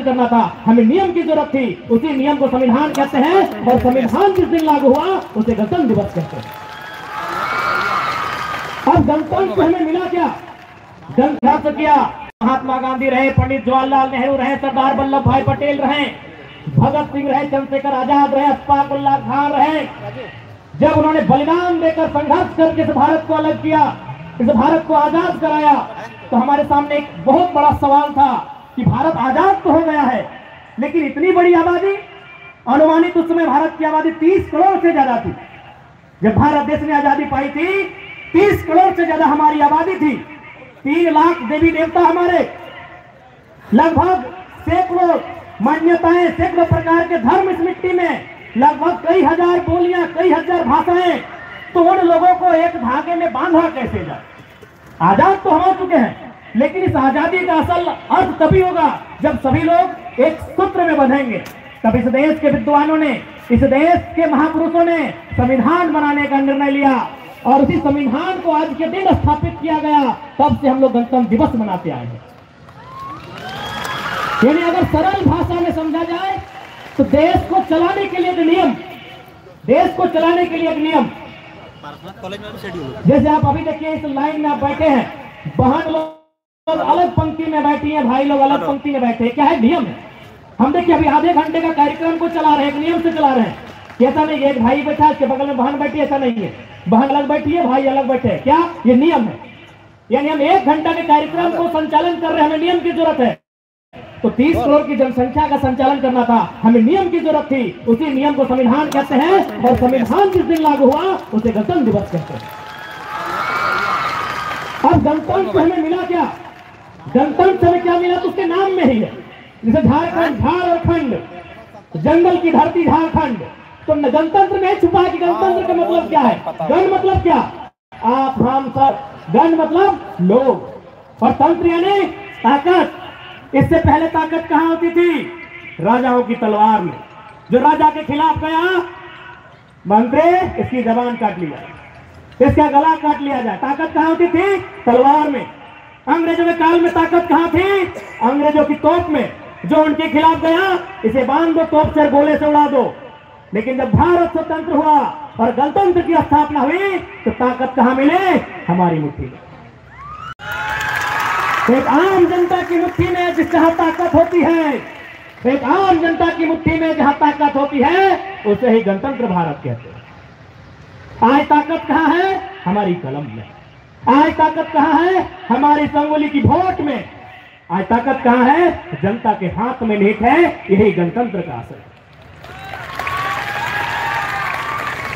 करना था, हमें नियम की जरूरत थी। उसी नियम को संविधान कहते हैं और संविधान जिस दिन लागू हुआ उसे गणतंत्र दिवस कहते हैं। अब गणतंत्र हमें मिला क्या? गणतंत्र किया महात्मा गांधी रहे, पंडित जवाहरलाल नेहरू रहे, सरदार वल्लभ भाई पटेल रहे, भगत सिंह रहे, चंद्रशेखर आजाद रहे, अशफाक उल्लाह खान रहे। जब उन्होंने बलिदान देकर संघर्ष करके इस भारत को अलग किया, इस भारत को आजाद कराया, तो हमारे सामने एक बहुत बड़ा सवाल था कि भारत आजाद तो हो गया है, लेकिन इतनी बड़ी आबादी, अनुमानित उस समय भारत की आबादी 30 करोड़ से ज्यादा थी। जब भारत देश ने आजादी पाई थी 30 करोड़ से ज्यादा हमारी आबादी थी। 3 लाख देवी देवता हमारे, लगभग सैकड़ों मान्यताएं, सैकड़ों प्रकार के धर्म इस मिट्टी में, लगभग कई हजार बोलियां, कई हजार भाषाएं। तो उन लोगों को एक धागे में बांधा कैसे जाए? आजाद तो हो चुके हैं, लेकिन इस आजादी का असल अर्थ तभी होगा जब सभी लोग एक सूत्र में बंधेंगे। तब इस देश के विद्वानों ने, इस देश के महापुरुषों ने संविधान बनाने का निर्णय लिया और उसी संविधान को आज के दिन स्थापित किया गया। तब से हम लोग गणतंत्र दिवस मनाते आए हैं। यानी अगर सरल भाषा में समझा जाए तो देश को चलाने के लिए एक नियम, देश को चलाने के लिए एक नियम। जैसे आप अभी देखिए इस लाइन में आप बैठे हैं, बहन लोग अलग पंक्ति में बैठी हैं, भाई लोग अलग पंक्ति में बैठे हैं। क्या है? नियम है। हम देखिए अभी आधे घंटे का कार्यक्रम को चला रहे हैं, एक नियम से चला रहे हैं। ऐसा नहीं एक भाई बैठा उसके बगल में बहन बैठी, ऐसा नहीं है। बहन अलग बैठी है, भाई अलग बैठे हैं। क्या? ये नियम है। यानी हम 1 घंटा के कार्यक्रम को संचालन कर रहे हैं, हमें नियम की जरूरत है। तो 30 करोड़ की जनसंख्या का संचालन करना था, हमें नियम की जरूरत थी। उसी नियम को संविधान कहते हैं और संविधान जिस दिन लागू हुआ उसे गणतंत्र दिवस कहते हैं। अब गणतंत्र हमें मिला क्या? गणतंत्र हमें क्या मिला? तो उसके नाम में ही है। जैसे झारखंड, झार और खंड, जंगल की धरती झारखंड, तो गणतंत्र में छुपा है कि गणतंत्र का मतलब क्या है। गण मतलब क्या? आप, हम, सब। गण मतलब लोग और तंत्र यानी ताकत। इससे पहले ताकत कहां होती थी? राजाओं की तलवार में। जो राजा के खिलाफ गया, मंत्री इसकी जबान काट लिया, इसका गला काट लिया जाए। ताकत कहां होती थी? तलवार में। अंग्रेजों के काल में ताकत कहां थी? अंग्रेजों की तोप में। जो उनके खिलाफ गया, इसे बांध दो, तोप से गोले से उड़ा दो। लेकिन जब भारत स्वतंत्र हुआ और गणतंत्र की स्थापना हुई तो ताकत कहां मिले? हमारी मुट्ठी में। एक आम जनता की मुट्ठी में जहां ताकत होती है, एक आम जनता की मुट्ठी में जहां ताकत होती है, उसे ही गणतंत्र भारत कहते हैं। आज ताकत कहां है? हमारी कलम में। आज ताकत कहां है? हमारी संगोली की वोट में। आज ताकत कहां है? जनता के हाथ में निहित है। यही गणतंत्र का असर है।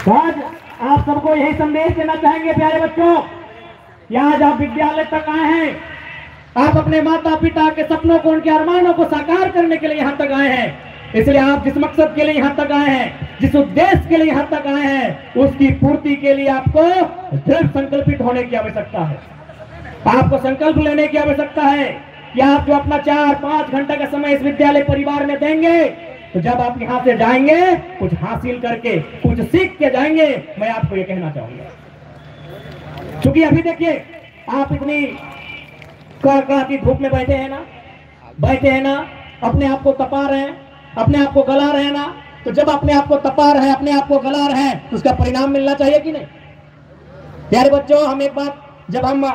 आज आप सबको यही संदेश देना चाहेंगे प्यारे बच्चों, आज आप विद्यालय तक आए हैं, आप अपने माता पिता के सपनों को, उनके अरमानों को साकार करने के लिए यहाँ तक आए हैं। इसलिए आप जिस मकसद के लिए यहाँ तक आए हैं, जिस उद्देश्य के लिए यहाँ तक आए हैं, उसकी पूर्ति के लिए आपको दृढ़ संकल्पित होने की आवश्यकता है। आपको संकल्प लेने की आवश्यकता है कि आप जो अपना 4-5 घंटे का समय इस विद्यालय परिवार में देंगे, तो जब आप यहाँ से जाएंगे कुछ हासिल करके, कुछ सीख के जाएंगे। मैं आपको ये कहना चाहूंगा, क्योंकि अभी देखिए आप इतनी कड़कड़ाती धूप में बैठे हैं ना, अपने आप को तपा रहे हैं, अपने आप को गला रहे हैं ना। तो जब अपने आप को तपा रहे हैं, अपने आप को गला रहे हैं, तो उसका परिणाम मिलना चाहिए कि नहीं? प्यारे बच्चों, हम एक बात, जब हम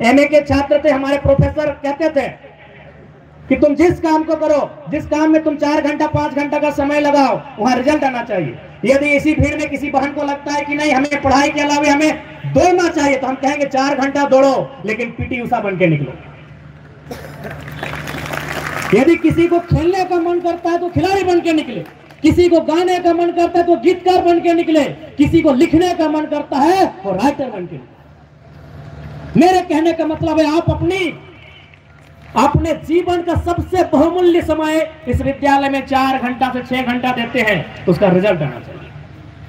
एमए के छात्र थे, हमारे प्रोफेसर कहते थे कि तुम जिस काम को करो, जिस काम में तुम 4 घंटा 5 घंटा का समय लगाओ, वहां रिजल्ट आना चाहिए। यदि इसी भीड़ में किसी बहन को लगता है कि नहीं हमें पढ़ाई के अलावा हमें दौड़ना चाहिए, तो हम कहेंगे 4 घंटा दौड़ो, लेकिन पीटी उषा बन के निकलो। यदि किसी को खेलने का मन करता है तो खिलाड़ी बन के निकले, किसी को गाने का मन करता है तो गीतकार बन के निकले, किसी को लिखने का मन करता है तो राइटर बन के निकले। मेरे कहने का मतलब है आप अपने जीवन का सबसे बहुमूल्य समय इस विद्यालय में 4 घंटा से 6 घंटा देते हैं, तो उसका रिजल्ट आना चाहिए।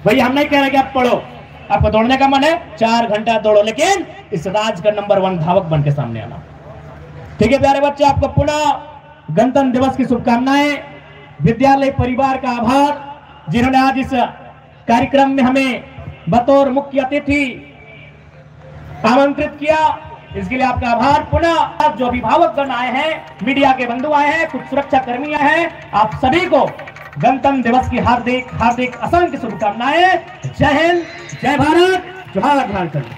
भैया हम नहीं कह रहे कि आप पढ़ो, आपको दौड़ने का मन है 4 घंटा दौड़ो, लेकिन इस राज्य का नंबर 1 धावक बन के सामने आना। ठीक है प्यारे बच्चे, आपको पुनः गणतंत्र दिवस की शुभकामनाएं। विद्यालय परिवार का आभार जिन्होंने आज इस कार्यक्रम में हमें बतौर मुख्य अतिथि आमंत्रित किया। इसके लिए आपका आभार। पुनः जो अभिभावकगण आए हैं, मीडिया के बंधु आए हैं, कुछ सुरक्षा कर्मी आए हैं, आप सभी को गणतंत्र दिवस की हार्दिक हार्दिक असंख्य शुभकामनाएं। जय हिंद, जय भारत, जोहार झारखंड।